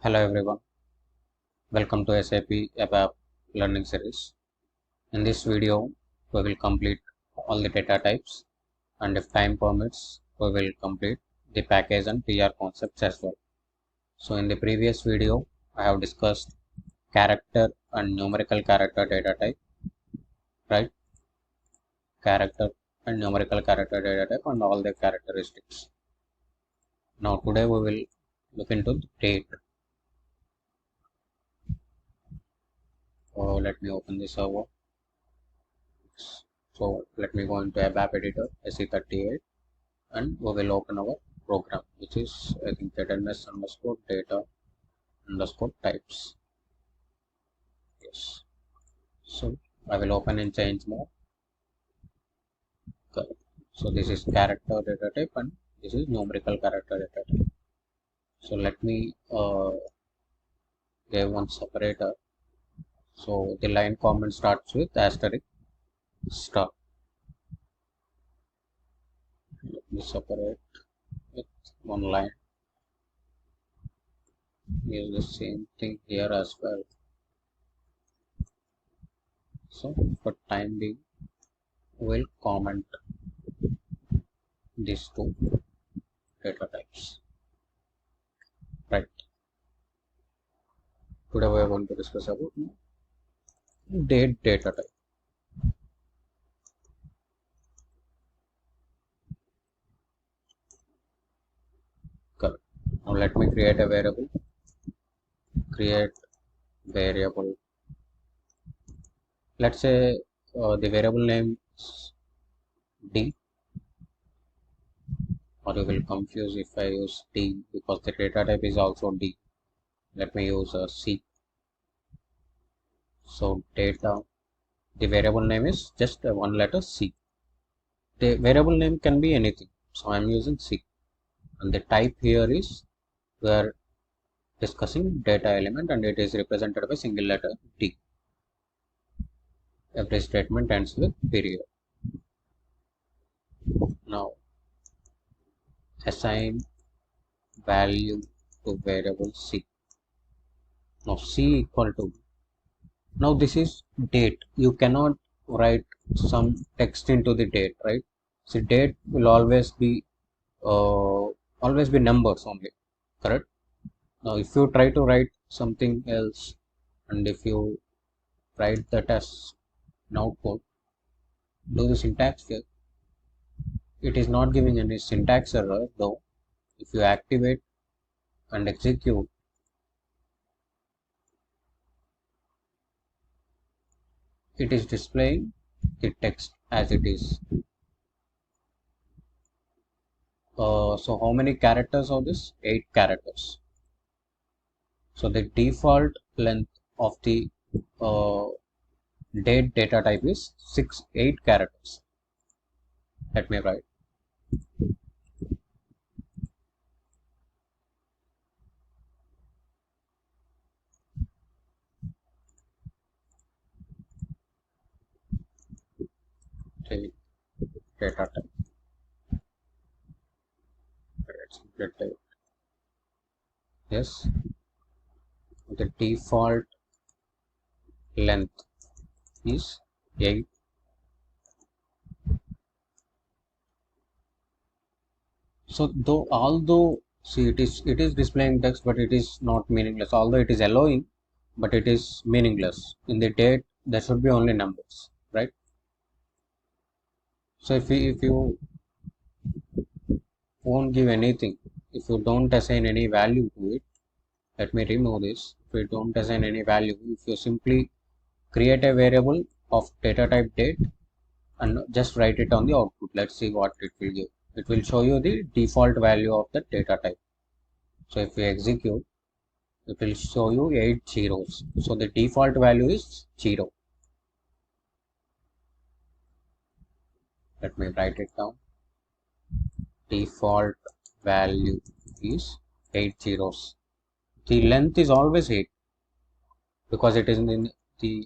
Hello everyone, welcome to Sap Abap learning series. In this video, we will complete all the data types, and if time permits, we will complete the package and PR concepts as well. So in the previous video, I have discussed character and numerical character data type, right? Character and numerical character data type and all the characteristics. Now today we will look into the date. Let me open the server. So let me go into ABAP editor SE38 and we will open our program, which is I think ZNS underscore data underscore types. Yes. So I will open in change mode. Okay. So this is character data type and this is numerical character data type. So let me give one separator. So the line comment starts with asterisk star. Let me separate with one line. Use the same thing here as well. So for time being, we'll comment these two data types. Right. Today we are going to discuss about date data type. Correct. Now let me create a variable. Create variable. Let's say the variable name is D, or you will confuse if I use D because the data type is also D. Let me use C. So data, the variable name is just one letter C. The variable name can be anything. So I'm using C. And the type here is we are discussing data element and it is represented by single letter D. Every statement ends with period. Now assign value to variable C. Now C equal to, now this is date. You cannot write some text into the date, right? So date will always be numbers only, correct? Now if you try to write something else and if you write that as an output, do the syntax check. It is not giving any syntax error though. If you activate and execute, it is displaying the text as it is. So how many characters are this? 8 characters. So the default length of the date data type is 8 characters. Let me write. Date data type. Yes, the default length is 8. So although see it is displaying text, but it is not meaningless. Although it is allowing, but it is meaningless. In the date, there should be only numbers, right? So if you won't give anything, if you don't assign any value to it, let me remove this. If you don't assign any value, if you simply create a variable of data type date and just write it on the output, let's see what it will give. It will show you the default value of the data type. So if we execute, it will show you 8 zeros. So the default value is 0. Let me write it down. Default value is 8 zeros. The length is always 8 because it is in the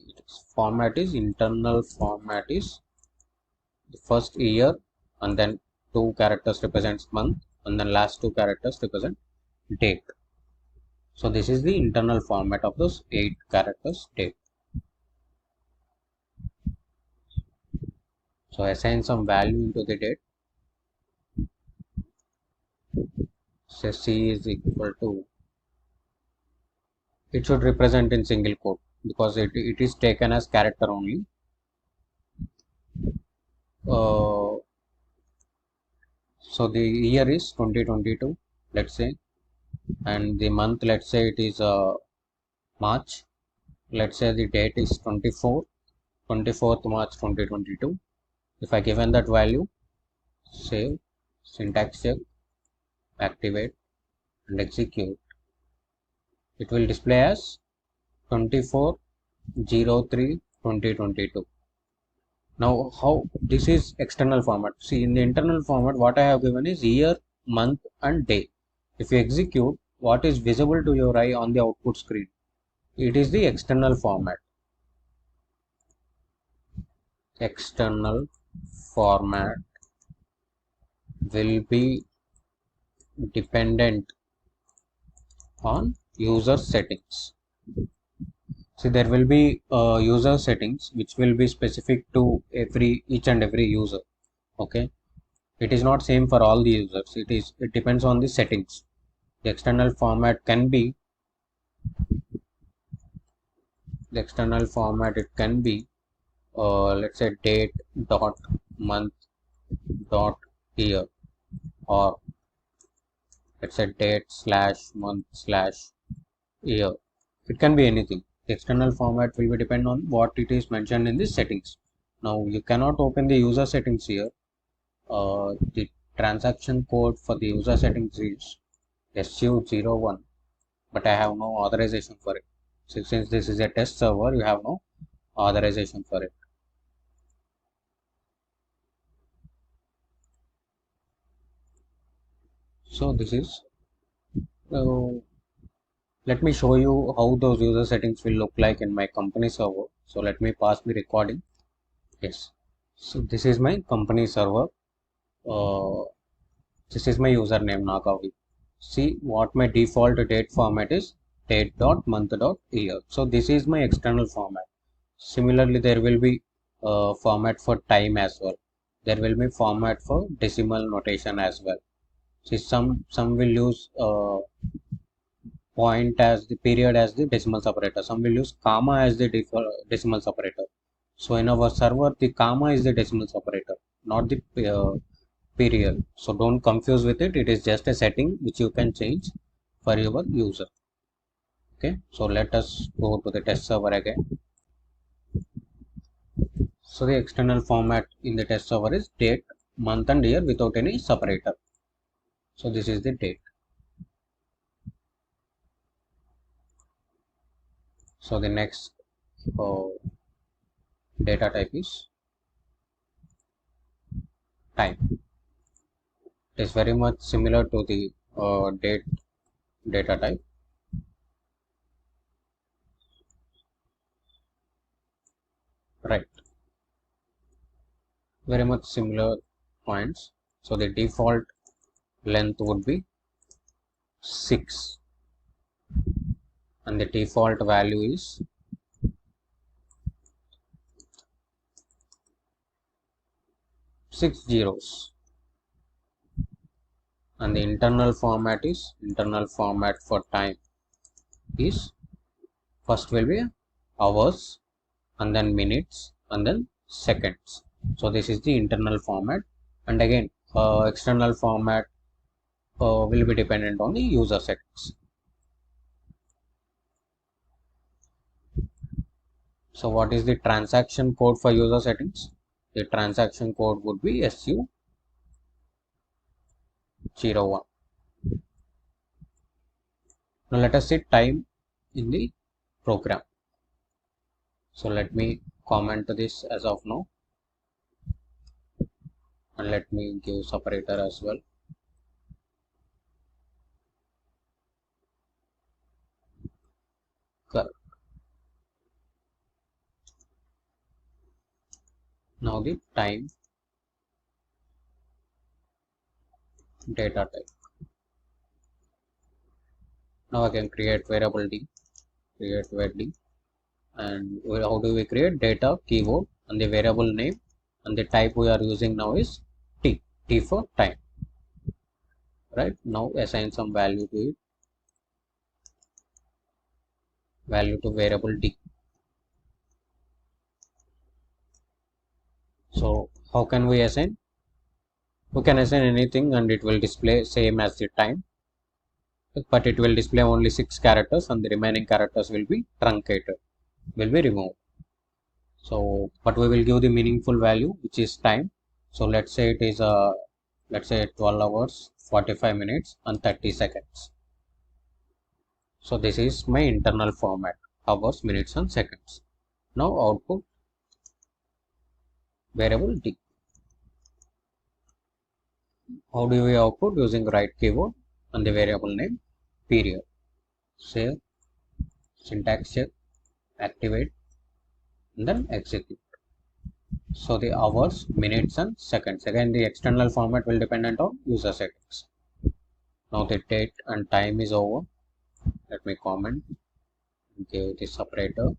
format is internal format is the first year and then 2 characters represents month and then last 2 characters represent date. So this is the internal format of those 8 characters date. So assign some value into the date. Say C is equal to, it should represent in single quote because it is taken as character only. So the year is 2022, let's say, and the month, let's say it is March. Let's say the date is 24th March 2022. If I given that value, save, syntax check, activate, and execute, it will display as 24/03/2022. Now, how this is external format. See, in the internal format, what I have given is year, month, and day. If you execute, what is visible to your eye on the output screen, it is the external format. External format will be dependent on user settings. See, there will be user settings which will be specific to each and every user. Okay, it is not same for all the users. It depends on the settings. The external format can be it can be let's say date dot month dot year, or let's say date slash month slash year. It can be anything. The external format will be depend on what it is mentioned in the settings. Now you cannot open the user settings here. The transaction code for the user settings is SU01, but I have no authorization for it. So since this is a test server, you have no authorization for it. So this is, let me show you how those user settings will look like in my company server. So let me pause the recording. Yes. So this is my company server. Uh, this is my username Nagavi. See what my default date format is, date dot month dot year. So this is my external format. Similarly, there will be format for time as well. There will be format for decimal notation as well. See, some will use point as the period as the decimal separator. Some will use comma as the decimal separator. So in our server, the comma is the decimal separator, not the period. So don't confuse with it. It is just a setting which you can change for your user. Okay. So let us go to the test server again. So the external format in the test server is date, month, and year without any separator. So this is the date. So the next uh, data type is time. It is very much similar to the date data type. Right. Very much similar points. So the default length would be 6 and the default value is 6 zeros, and the internal format for time is, first will be hours and then minutes and then seconds. So this is the internal format, and again external format will be dependent on the user settings. So what is the transaction code for user settings? The transaction code would be SU01. Now let us see time in the program. So let me comment this as of now, and let me give separator as well. Correct. Now the time data type. Now I can create variable d, create var d, and how do we create data keyword and the variable name, and the type we are using now is t for time. Right, now assign some value to it, value to variable d. So how can we assign? We can assign anything and it will display same as the time, but it will display only 6 characters and the remaining characters will be truncated, will be removed. So but we will give the meaningful value which is time. So let's say it is let's say 12 hours 45 minutes and 30 seconds. So this is my internal format, hours, minutes and seconds. Now output variable d. How do we output? Using right keyword and the variable name period. Save, syntax check, activate, and then execute. So the hours, minutes and seconds. Again the external format will dependent on user settings. Now the date and time is over. Let me comment, give the separator.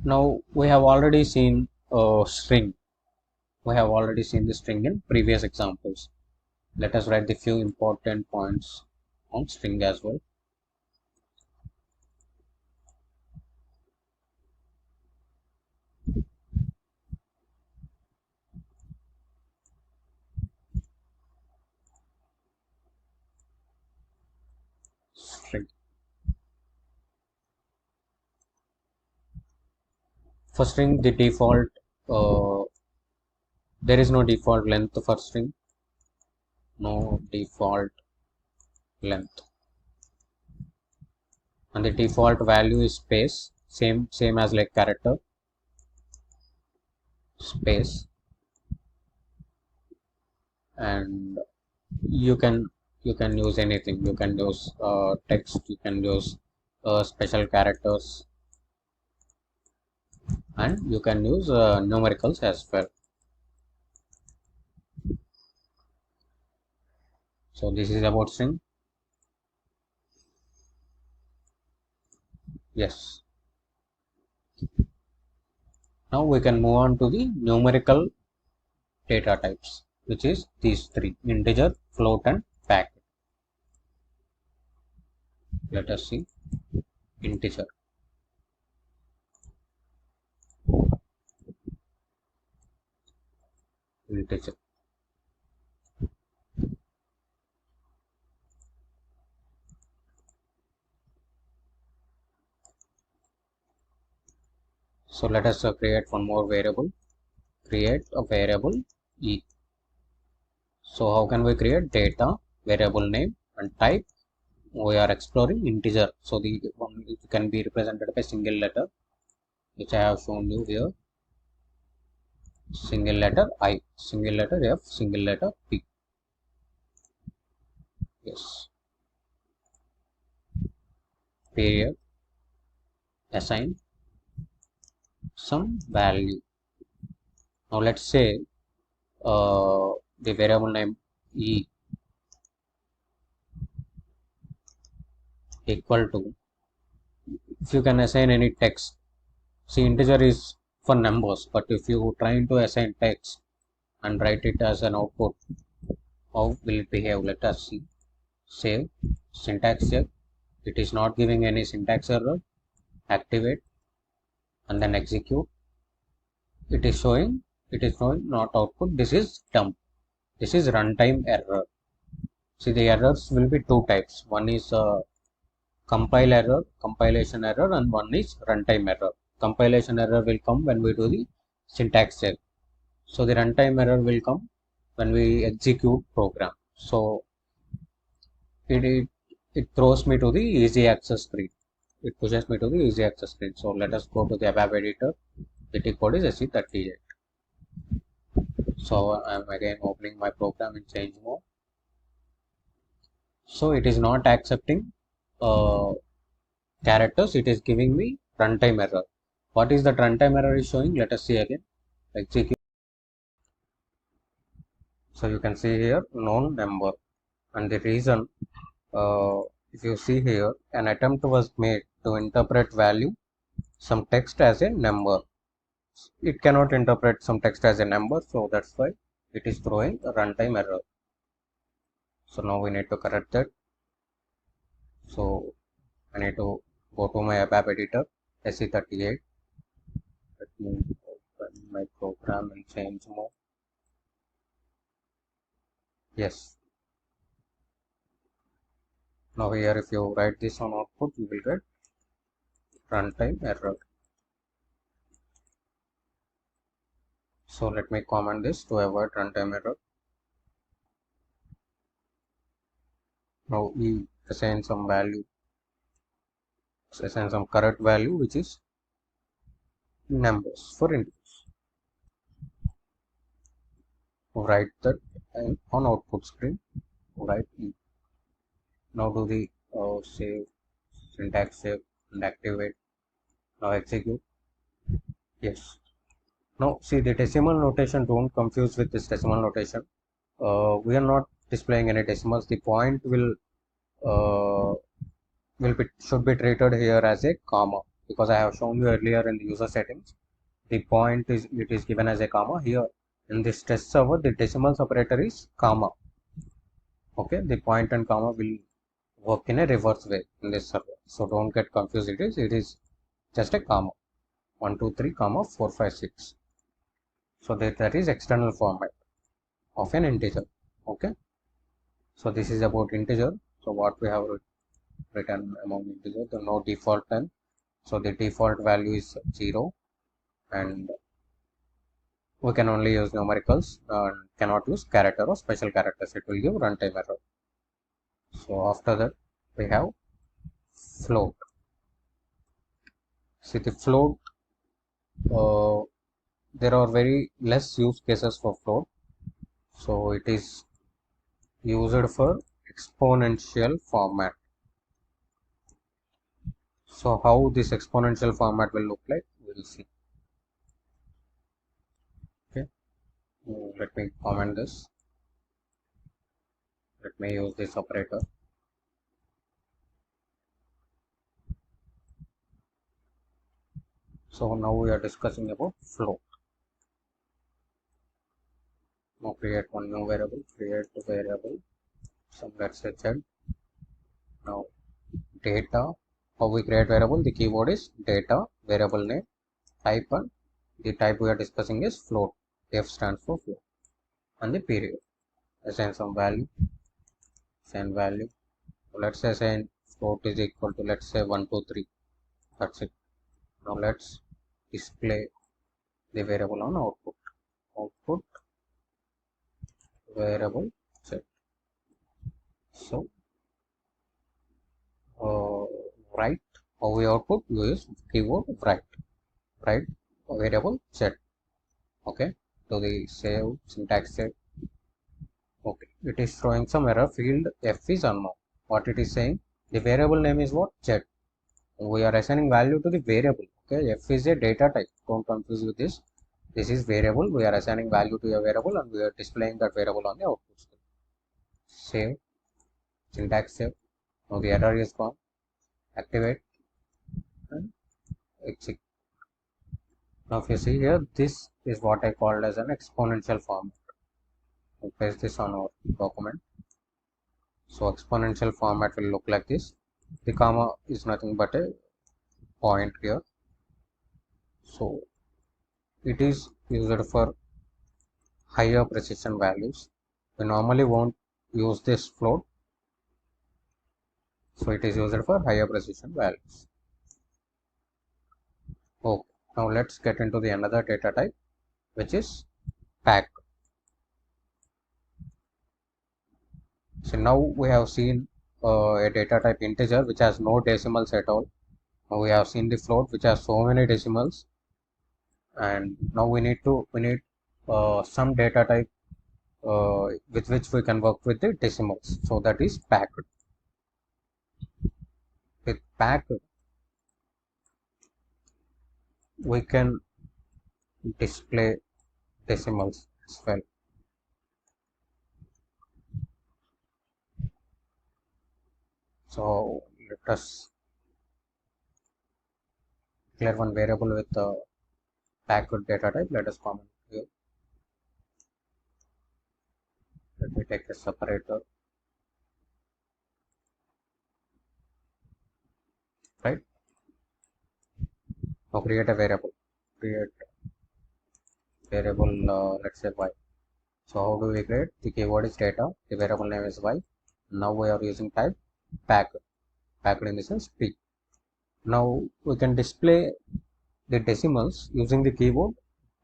Now we have already seen string. We have already seen the string in previous examples. Let us write the few important points on string as well. String. For string, the default there is no default length for string. No default length. And the default value is space, same as like character, space. And you can use anything. You can use text, you can use special characters, and you can use numericals as well. So this is about string. Yes. Now we can move on to the numerical data types, which is these three: integer, float and packet. Let us see. Integer. Integer. So let us create one more variable. Create a variable e. So how can we create? Data, variable name and type. We are exploring integer. So the one can be represented by single letter, which I have shown you here. Single letter I, single letter F, single letter P. Yes. Period. Assign some value. Now let's say the variable name e equal to, if you can assign any text. See, integer is for numbers, but if you trying to assign text and write it as an output, how will it behave? Let us see. Save, syntax check. It is not giving any syntax error. Activate and then execute. It is showing not output. This is dump. This is runtime error. See, the errors will be two types. One is compile error, compilation error, and one is runtime error. Compilation error will come when we do the syntax check. So the runtime error will come when we execute program. So it throws me to the easy access screen. It pushes me to the easy access screen. So let us go to the ABAP editor. The T code is SE38. So I am again opening my program in change mode. So it is not accepting characters. It is giving me runtime error. What is the runtime error is showing? Let us see again. execute. So you can see here known number, and the reason, if you see here, an attempt was made to interpret value some text as a number. It cannot interpret some text as a number, so that's why it is throwing a runtime error. So now we need to correct that. So I need to go to my ABAP editor, SE38. Let me open my program and change mode. Yes. Now here, if you write this on output, you will get runtime error. So let me comment this to avoid runtime error. Now we assign some value, assign some correct value, which is numbers for integers. Write that on output screen. Write E. Now do the save, syntax save, and activate. Now execute. Yes. Now see the decimal notation. Don't confuse with this decimal notation. We are not displaying any decimals. The point should be treated here as a comma, because I have shown you earlier in the user settings. The point is given as a comma. Here in this test server, the decimal separator is comma. Okay, the point and comma will work in a reverse way in this server. So don't get confused. It is just a comma. 1 2 3 comma 4 5 6. So that is external format of an integer. Okay. So this is about integer. So what we have written among integer, the no default time. So the default value is 0, and we can only use numericals and cannot use character or special characters. It will give runtime error. So after that we have float. See the float, there are very less use cases for float. So it is used for exponential format. So how this exponential format will look like, we will see. Okay, let me comment this. Let me use this operator. So now we are discussing about float. Now create one new variable, create a variable, some let's say z. Now data, how we create variable, the keyword is data, variable name, type, and the type we are discussing is float. F stands for float, and the period. Assign some value, assign value. Let's say assign float is equal to, let's say 1 2 3. That's it. Now let's display the variable on output. Output variable set. So write, how we output, use keyword write. Write variable set. Okay, so the save, syntax save. Okay, it is throwing some error, field f is unknown. What it is saying, the variable name is what, z. We are assigning value to the variable. Okay, f is a data type, don't confuse with this. This is variable, we are assigning value to a variable, and we are displaying that variable on the output screen. Save, syntax save. Now the error is gone. Activate and execute. Now if you see here, this is what I called as an exponential format. We'll paste this on our document. So exponential format will look like this. The comma is nothing but a point here. So it is used for higher precision values. We normally won't use this float. So it is used for higher precision values. Okay, now let's get into the another data type, which is pack. So now we have seen a data type integer which has no decimals at all. Now we have seen the float which has so many decimals, and now we need some data type with which we can work with the decimals. So that is packed. With packed, we can display decimals as well. So let us declare one variable with the packed data type. Let us comment here. Let me take a separator, right? Now create a variable. Create variable, let's say y. So how do we create? The keyword is data. The variable name is y. Now we are using type packed. Packed in the sense p. Now we can display the decimals using the keyword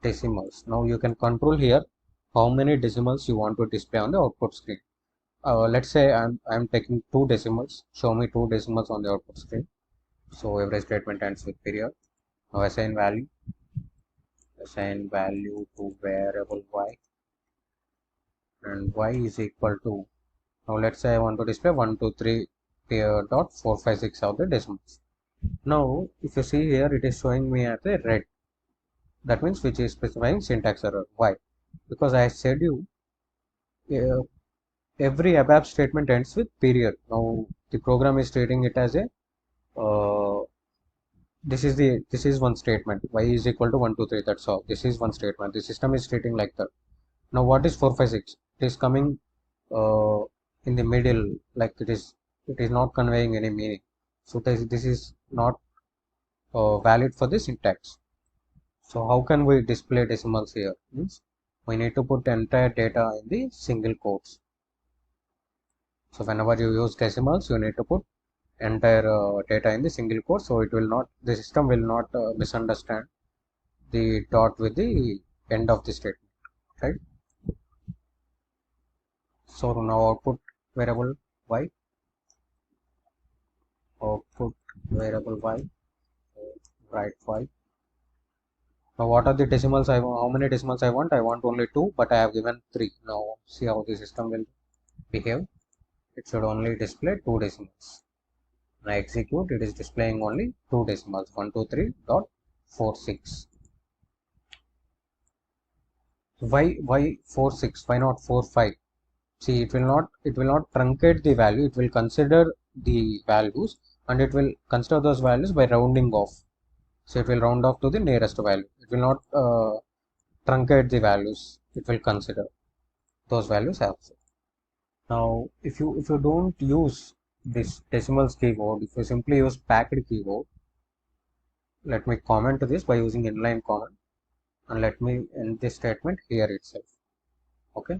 decimals. Now you can control here how many decimals you want to display on the output screen. Let's say I'm taking 2 decimals. Show me 2 decimals on the output screen. So every statement ends with period. Now assign value to variable y, and y is equal to, now let's say I want to display 1 2 3 dot 4 5 6 of the decimals. Now if you see here, it is showing me as a red. That means which is specifying syntax error. Why? Because I said you uh, every abap statement ends with period. Now the program is treating it as a this is one statement, y is equal to 1 2 3, that's all. This is one statement. The system is treating like that. Now what is 4 5 6? It is coming uh, in the middle, like it is not conveying any meaning. So this is not valid for the syntax. So how can we display decimals here? Means we need to put entire data in the single quotes. So whenever you use decimals, you need to put entire data in the single quote, so it will not, the system will not misunderstand the dot with the end of the statement, right? So now output variable y, output variable y, write y. Now what are the decimals I want? How many decimals I want? I want only 2, but I have given 3. Now see how the system will behave. It should only display 2 decimals. When I execute, it is displaying only 2 decimals, 123.46. Why 46? Why not 45? See, it will not truncate the value. It will consider the values, and it will consider those values by rounding off. So it will round off to the nearest value. It will not truncate the values. It will consider those values also. Now, if you don't use this decimals keyword, if you simply use packed keyword, let me comment this by using inline comment, and let me end this statement here itself. Okay,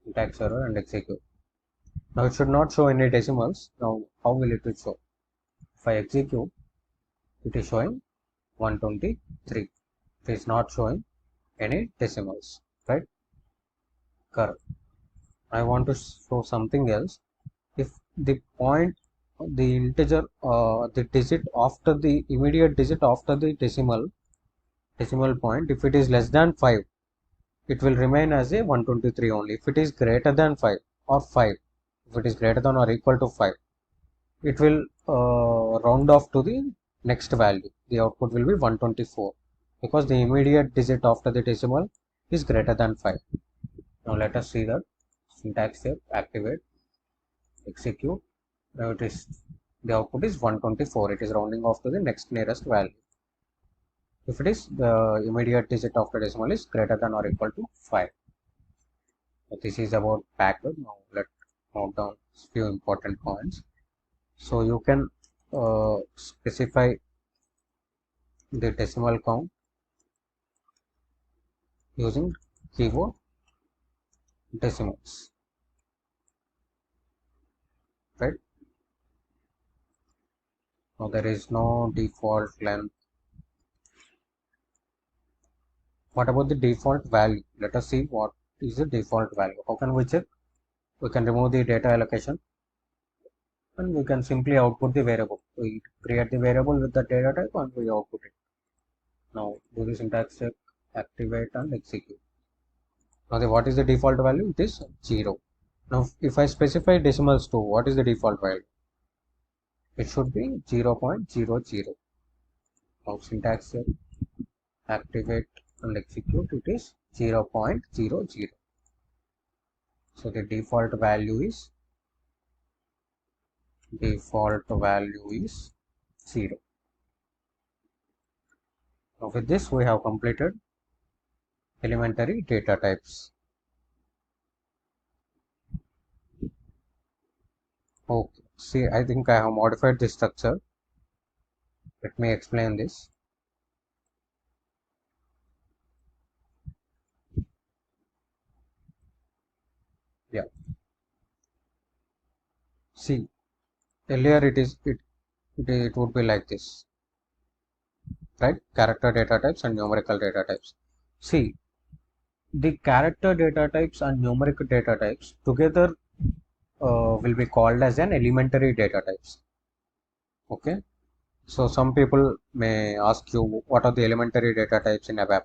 syntax error and execute. Now it should not show any decimals. Now how will it show? If I execute, it is showing 123. It is not showing any decimals, right? Correct. I want to show something else. If the point, the integer, the digit after the immediate digit after the decimal point, if it is less than 5, it will remain as a 123 only. If it is greater than 5 or 5, if it is greater than or equal to 5, it will round off to the next value. The output will be 124 because the immediate digit after the decimal is greater than 5. Now let us see that. Syntax here, activate, execute. Now it is, the output is 124. It is rounding off to the next nearest value. If it is, the immediate digit after decimal is greater than or equal to 5. So this is about packed. Now let's note down a few important points. So you can specify the decimal count using keyword decimals, right? Now there is no default length. What about the default value? Let us see what is the default value. How can we check? We can remove the data allocation, and we can simply output the variable. We create the variable with the data type and we output it. Now do the syntax check, activate and execute. Now what is the default value? It is 0. Now if I specify decimals too, what is the default value? It should be 0.00. Now syntax check, activate and execute, it is 0.00. So the default value is 0. Now with this we have completed elementary data types. Okay, see, I think I have modified this structure. Let me explain this. Yeah, see, earlier it would be like this, right? Character data types and numerical data types. See, the character data types and numeric data types together will be called as an elementary data types. Okay, so some people may ask you what are the elementary data types in ABAP.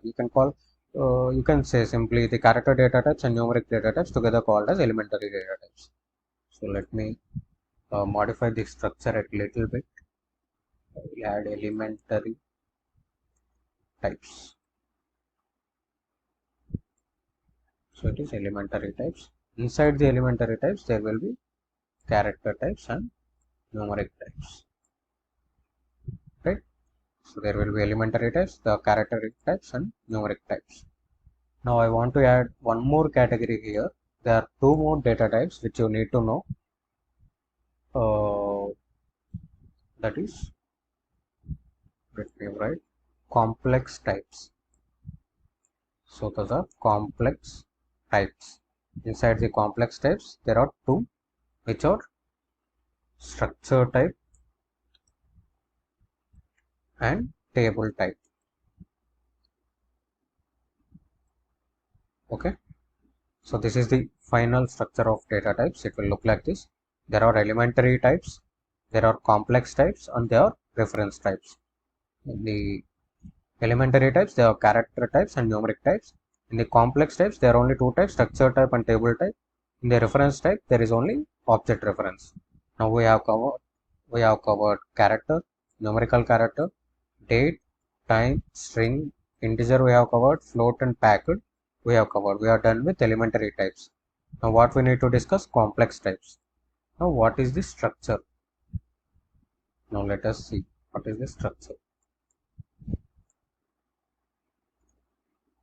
You can say simply the character data types and numeric data types together called as elementary data types. So let me modify the structure a little bit. We add elementary types. So it is elementary types. Inside the elementary types, there will be character types and numeric types. Right? So there will be elementary types, the character types, and numeric types. Now I want to add one more category here. There are two more data types which you need to know. That is, let me write complex types. So those are complex types. Inside the complex types, there are two, which are structure type and table type. Okay. So this is the final structure of data types. It will look like this. There are elementary types, there are complex types, and there are reference types. In the elementary types, there are character types and numeric types. In the complex types, there are only two types, structure type and table type. In the reference type, there is only object reference. Now we have covered character, numerical character, date, time, string, integer we have covered, float and packed we have covered. We are done with elementary types. Now what we need to discuss? Complex types. Now what is the structure? Now let us see what is the structure.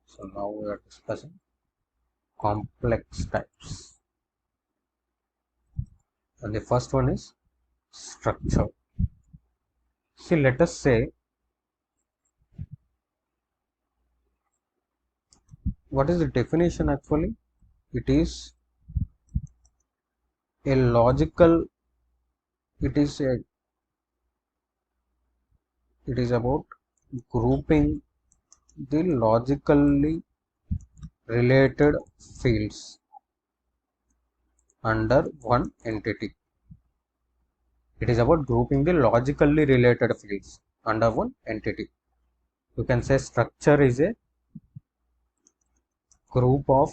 So now we are discussing complex types. And the first one is structure. See, let us say, what is the definition actually? It is a logical, it is a, it is about grouping the logically related fields under one entity. It is about grouping the logically related fields under one entity. You can say structure is a group of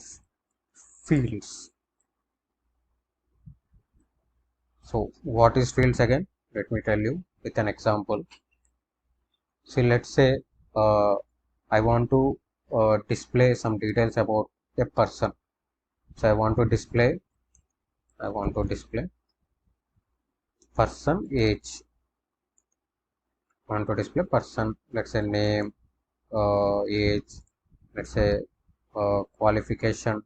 fields. So what is fields again? Let me tell you with an example. See, let's say I want to display some details about a person. So I want to display person age. I want to display person, let's say name, age, let's say qualification,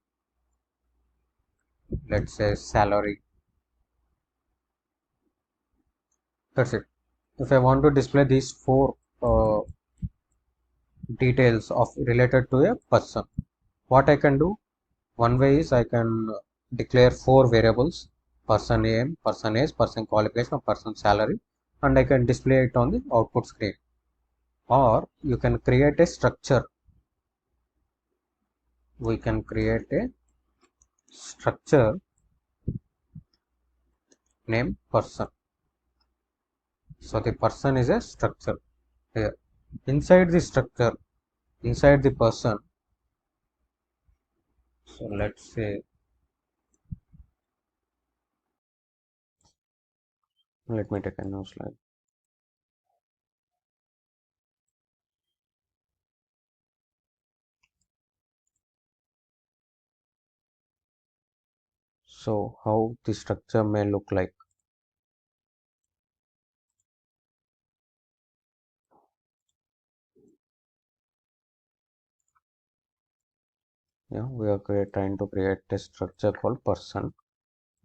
let's say salary. That's it. If I want to display these four details of related to a person, what I can do? One way is I can declare four variables: person name, person age, person qualification, or person salary, and I can display it on the output screen. Or you can create a structure. We can create a structure named person. So the person is a structure here. Inside the structure, inside the person, so let's say, let me take a new slide. So how the structure may look like. Yeah, we are trying to create a structure called person,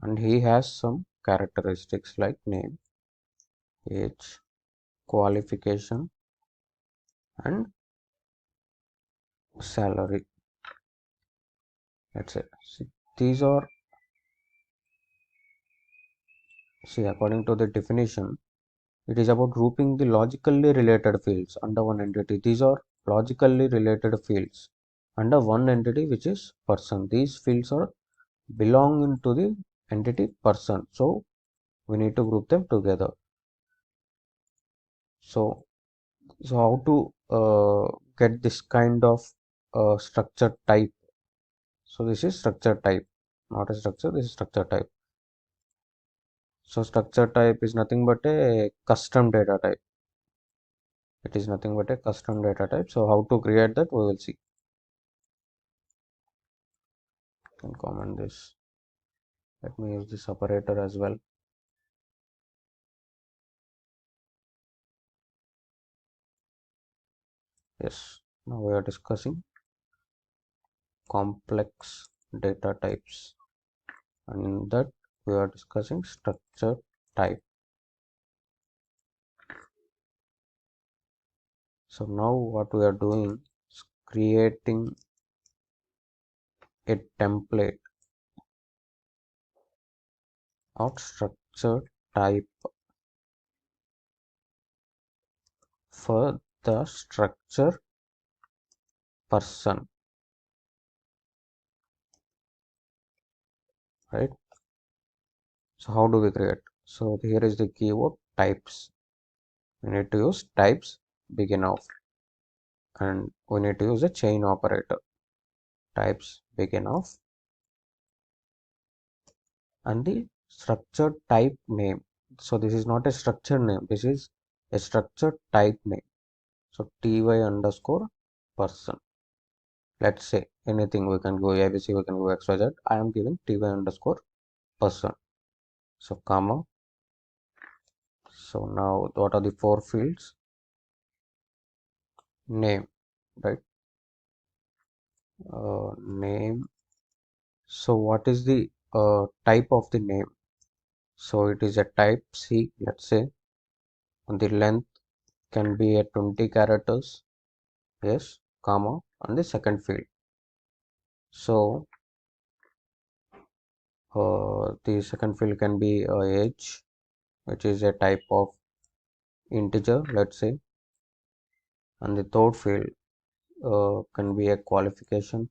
and he has some characteristics like name, age, qualification, and salary. Let's say, see, these are, see, according to the definition, it is about grouping the logically related fields under one entity. These are logically related fields under one entity, which is person. These fields are belong to the entity person. So we need to group them together. So, so how to get this kind of structure type? So this is structure type, not a structure. This is structure type. So structure type is nothing but a custom data type. It is nothing but a custom data type. So how to create that, we will see. Can comment this. Let me use this operator as well. Yes, now we are discussing complex data types, and in that we are discussing structure type. So now what we are doing is creating a template of structure type for the structure person, right? So how do we create? So here is the keyword types. We need to use types begin of, and we need to use a chain operator. Types begin of, and the structure type name. So this is not a structure name, this is a structure type name. So ty underscore person. Let's say anything, we can go abc, we can go xyz. I am giving ty underscore person. So comma. So now what are the four fields? Name, right? Name. So what is the type of the name? So it is a type C, let's say, and the length can be a 20 characters. Yes, comma, and the second field. So the second field can be age, which is a type of integer, let's say, and the third field can be a qualification,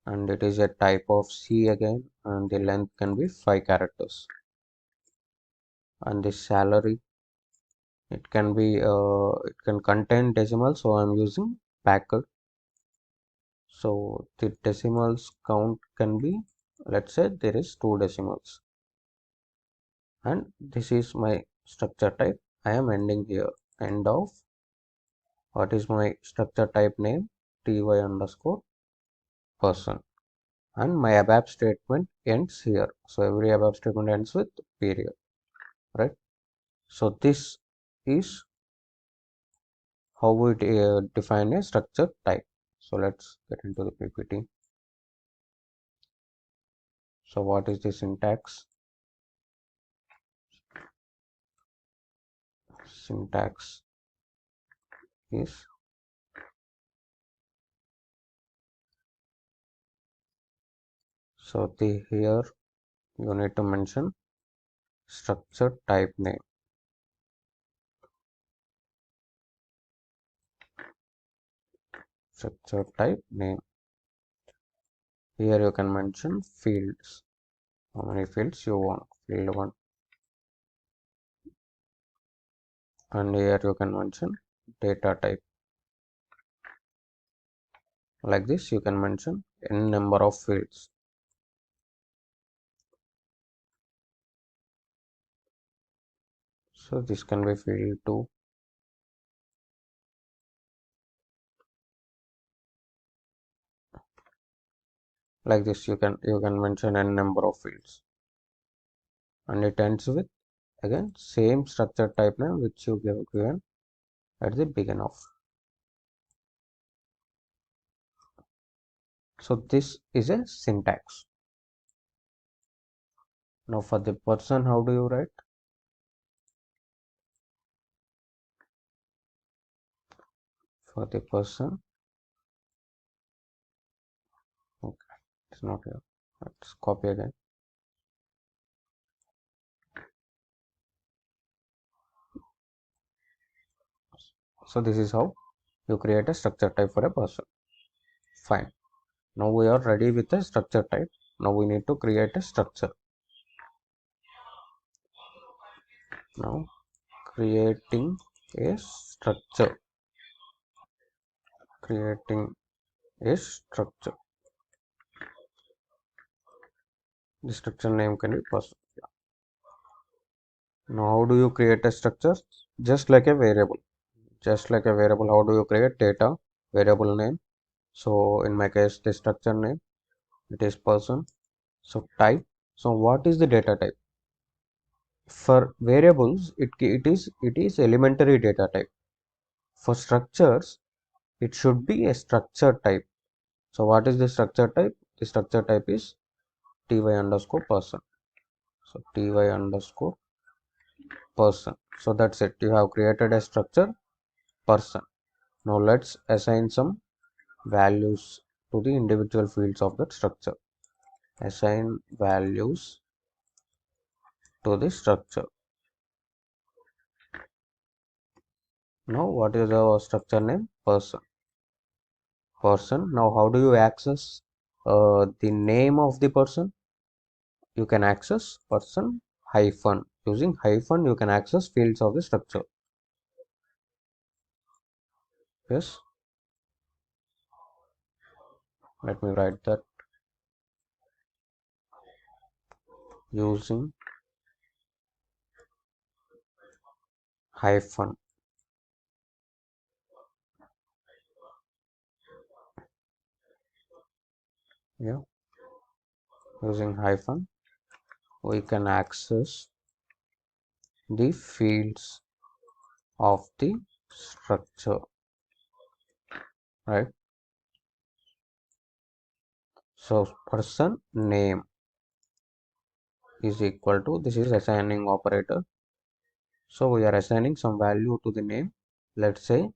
and it is a type of C again, and the length can be 5 characters. And the salary, it can be it can contain decimals, so I'm using packed. So the decimals count can be, let's say there is 2 decimals, and this is my structure type. I am ending here, end of, what is my structure type name, ty underscore person, and my abap statement ends here. So every abap statement ends with period, right? So this is how we define a structure type. So let's get into the ppt. So what is the syntax? Syntax is, so the here you need to mention structure type name. Structure type name. Here you can mention fields. How many fields you want? Field 1. And here you can mention data type. Like this you can mention n number of fields. So this can be field 2. like this. You can mention n number of fields, and it ends with again same structure type name which you given at the beginning of. So this is a syntax. Now for the person, how do you write? For the person, okay, it's not here. Let's copy again. So this is how you create a structure type for a person. Fine. Now we are ready with a structure type. Now we need to create a structure. Now creating a structure. Creating a structure. The structure name can be person. Now how do you create a structure? Just like a variable. Just like a variable, how do you create data? Variable name. So in my case, the structure name, it is person. So type. So what is the data type? For variables, it is elementary data type. For structures, it should be a structure type. So what is the structure type? The structure type is ty underscore person. So ty underscore person. So that's it. You have created a structure person. Now let's assign some values to the individual fields of that structure. Assign values to the structure. Now what is our structure name? Person. Person. Now how do you access the name of the person? You can access person hyphen. Using hyphen, you can access fields of the structure. Yes. Let me write that. Using hyphen. Yeah. Using hyphen, we can access the fields of the structure. Right. So person name is equal to, this is assigning operator. So we are assigning some value to the name. Let's say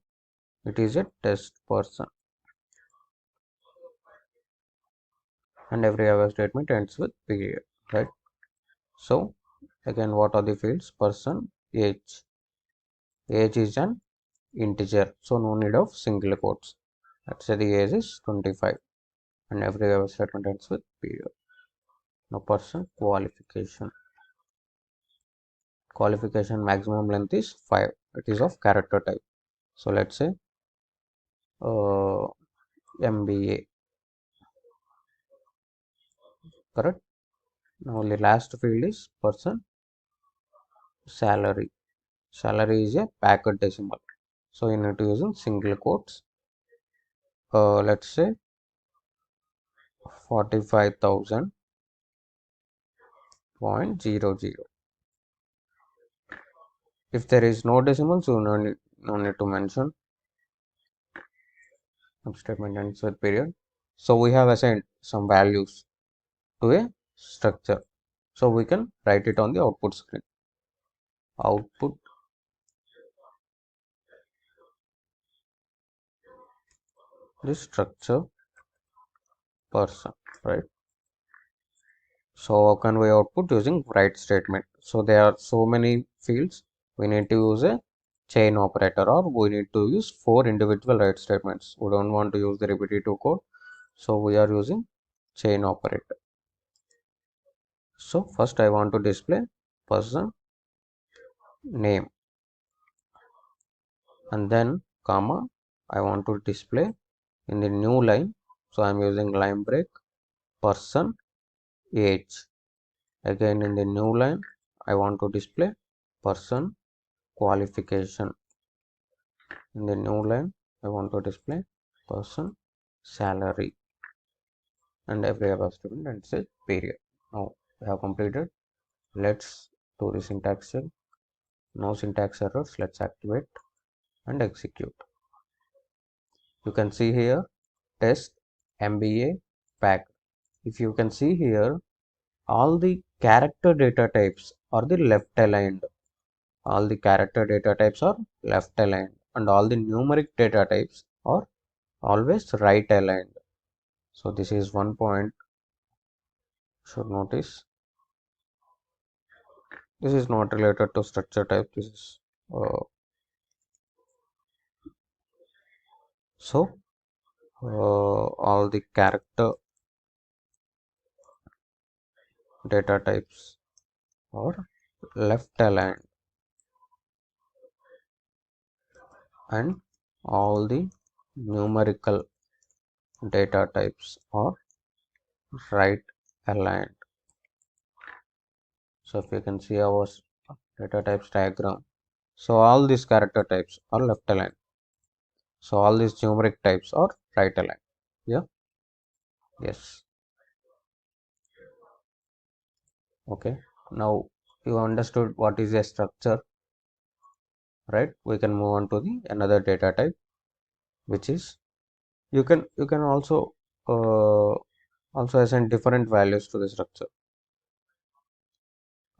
it is a test person. And every other statement ends with period. Right. So again, what are the fields? Person, age. Age is an integer, so no need of single quotes. Let's say the age is 25, and every other statement ends with period. Now person qualification. Qualification maximum length is 5. It is of character type. So let's say MBA. Correct. Now the last field is person salary. Salary is a packed decimal. So you need to use in single quotes. Let's say 45,000.00. If there is no decimals, you no need to mention. Statement ends with period. So we have assigned some values to a structure. So we can write it on the output screen. Output the structure person, right? So how can we output using write statement? So there are so many fields. We need to use a chain operator, or we need to use 4 individual write statements. We don't want to use the repetitive code. So we are using chain operator. So first I want to display person name, and then comma I want to display in the new line. So I'm using line break person age. Again in the new line I want to display person qualification. In the new line I want to display person salary. and every above statement and say period. Now we have completed. Let's do the syntax check. No syntax errors. Let's activate and execute. You can see here test MBA pack. If you can see here, all the character data types are the left aligned. All the character data types are left aligned, and all the numeric data types are always right aligned. So this is one point should notice. This is not related to structure type. This is so all the character data types are left aligned, and all the numerical data types are right aligned. So if you can see our data types diagram, so all these character types are left aligned, so all these numeric types are right aligned. Yeah, yes, okay. Now you understood what is a structure, right? We can move on to the another data type, which is you can uh, also assign different values to the structure.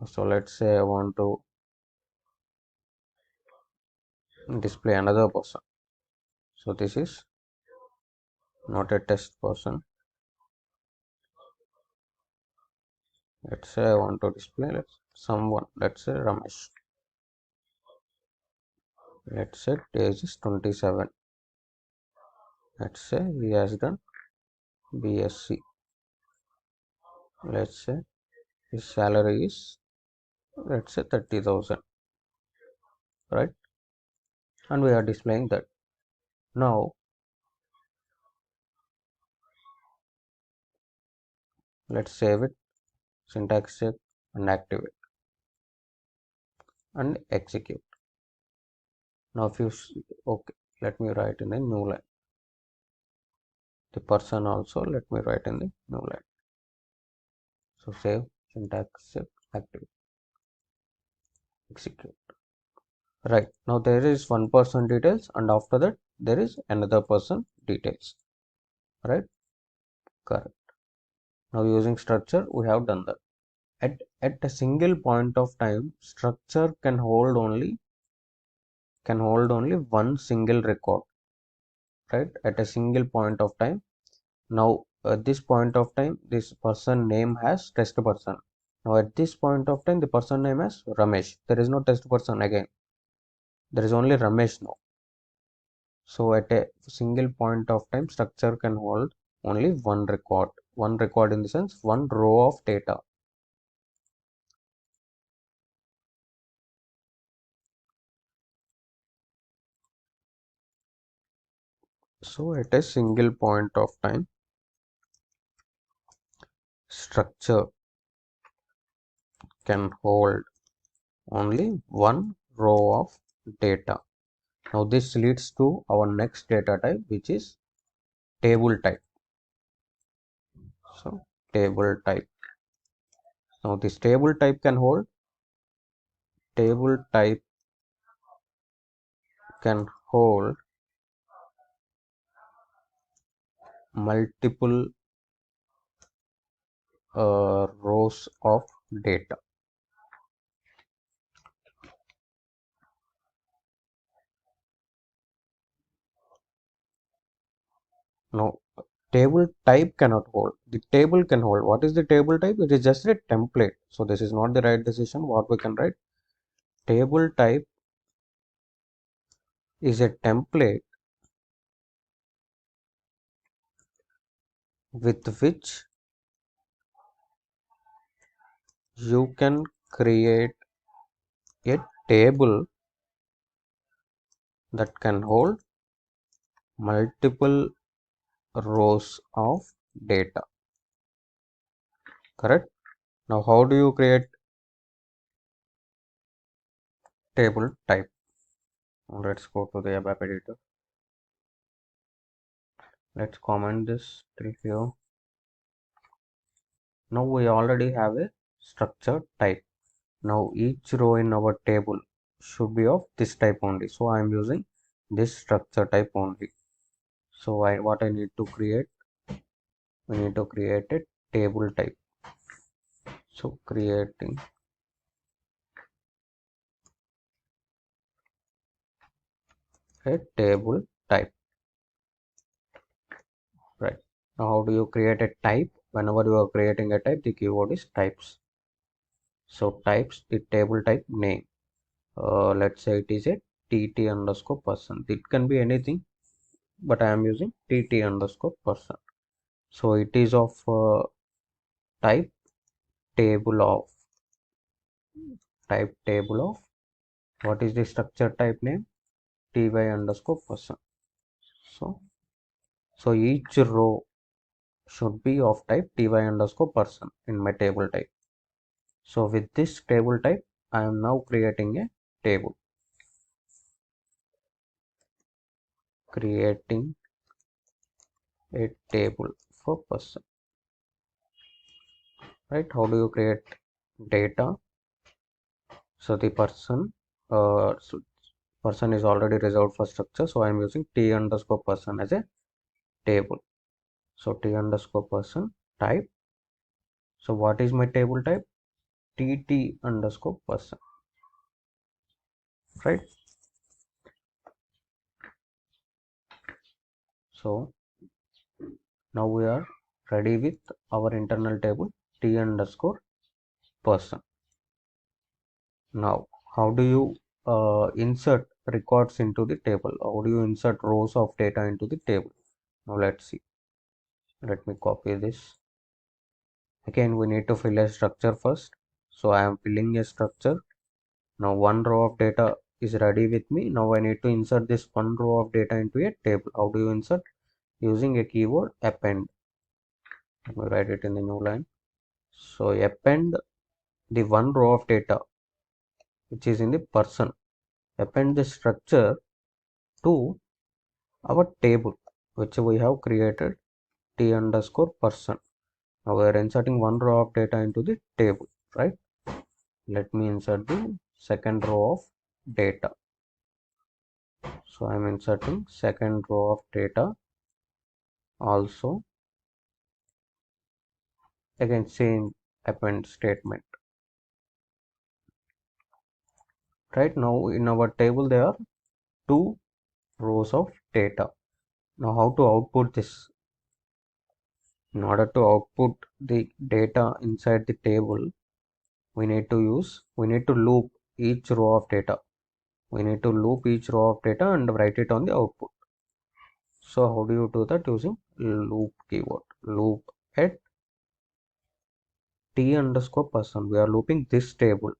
So let's say I want to display another person. So this is not a test person. Let's say I want to display someone. Let's say Ramesh. Let's say age is 27. Let's say he has done BSc. Let's say his salary is, let's say, 30,000, right? And we are displaying that. Now let's save it, syntax check, and activate and execute. Now if you see, okay, let me write in a new line. The person also, let me write in the new line. So save, syntax check, activate, execute. Right, now there is one person details, and after that there is another person details, right? Correct. Now using structure we have done that. At a single point of time, structure can hold only one single record, right? At a single point of time. Now at this point of time, this person name has test person. Now at this point of time, the person name is Ramesh. There is no test person again. There is only Ramesh now. So at a single point of time, structure can hold only one record. One record in the sense one row of data. So at a single point of time, structure can hold only one row of data. Now this leads to our next data type, which is table type. So table type. Now this table type can hold multiple rows of data. Now table type cannot hold. The table can hold. What is the table type? It is just a template. So this is not the right decision. What we can write? Table type is a template with which you can create a table that can hold multiple rows of data. Correct? Now how do you create table type? Let's go to the ABAP editor. Let's comment this till here. Now we already have a structure type. Now each row in our table should be of this type only. So I am using this structure type only. So what I need to create, we need to create a table type. So creating a table type, right? Now how do you create a type? Whenever you are creating a type, the keyword is types. So types, the table type name. Let's say it is a tt underscore person. It can be anything, but I am using tt underscore person. So it is of type table of what is the structure type name? Ty underscore person. So each row should be of type ty underscore person in my table type. So with this table type, I am now creating a table. Creating a table for person. Right? How do you create data? So the person is already reserved for structure. So I am using t underscore person as a table. So t underscore person type. So what is my table type? tt underscore person, right? So now we are ready with our internal table t underscore person. Now how do you insert records into the table? How do you insert rows of data into the table? Now let's see. Let me copy this. Again, we need to fill a structure first. So I am filling a structure. Now one row of data is ready with me. Now I need to insert this one row of data into a table. How do you insert? Using a keyword append. Let me write it in the new line. So append the one row of data which is in the person. Append the structure to our table which we have created t underscore person. Now we are inserting one row of data into the table, right? Let me insert the second row of data. So I am inserting second row of data also. Again, same append statement. Right now in our table there are two rows of data. Now how to output this? In order to output the data inside the table, we need to loop each row of data. We need to loop each row of data and write it on the output. So how do you do that? Using loop keyword. Loop at t underscore person. We are looping this table.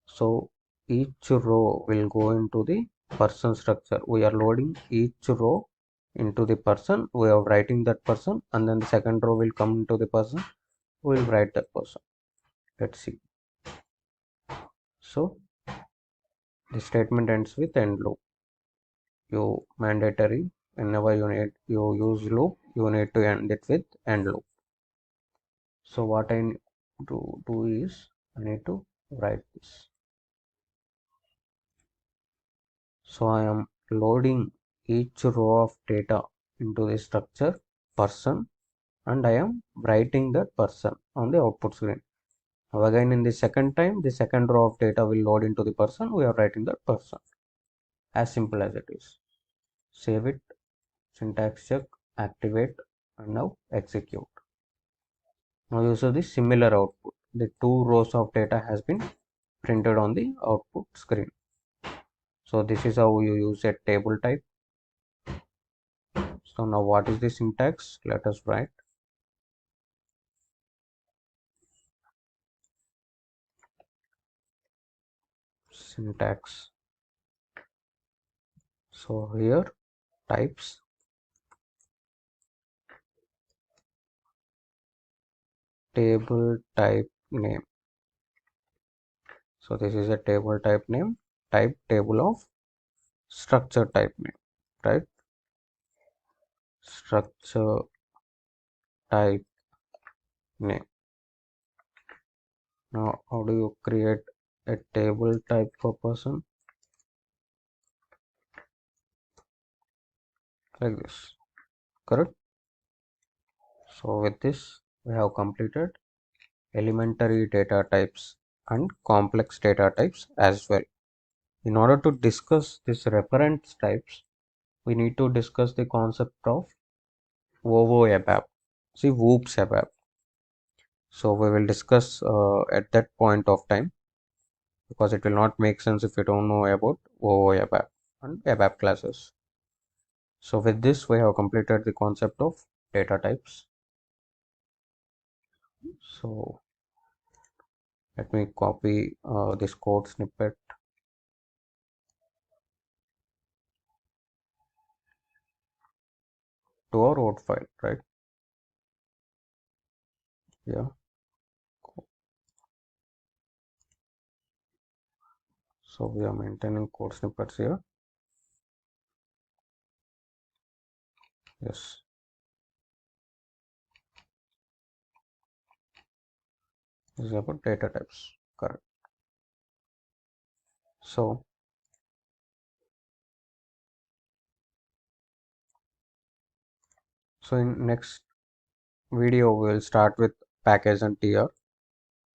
So each row will go into the person structure. We are loading each row into the person. We are writing that person, and then the second row will come into the person. We will write that person. Let's see. So the statement ends with end loop. You mandatory whenever you use loop, you need to end it with end loop. So what I need to do is I need to write this. So I am loading each row of data into the structure person, and I am writing that person on the output screen. Now again in the second time, the second row of data will load into the person. We are writing that person. As simple as it is. Save it, syntax check, activate, and now execute. Now you see the similar output. The two rows of data has been printed on the output screen. So this is how you use a table type. So now what is the syntax? Let us write. Syntax. So here types table type name. So this is a table type name. Type table of structure type name, right? Structure type name. Now, how do you create a table type for person? Like this, correct? So with this, we have completed elementary data types and complex data types as well. In order to discuss these reference types, we need to discuss the concept of OO ABAP. See, whoops ABAP. So we will discuss at that point of time, because it will not make sense if you don't know about OO ABAP and ABAP classes. So with this, we have completed the concept of data types. So let me copy this code snippet to our code file, right? Yeah. So we are maintaining code snippets here. Yes. This is about data types. Correct. So in next video, we will start with package and tier,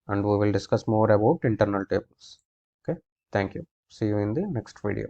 and we will discuss more about internal tables. Okay. Thank you. See you in the next video.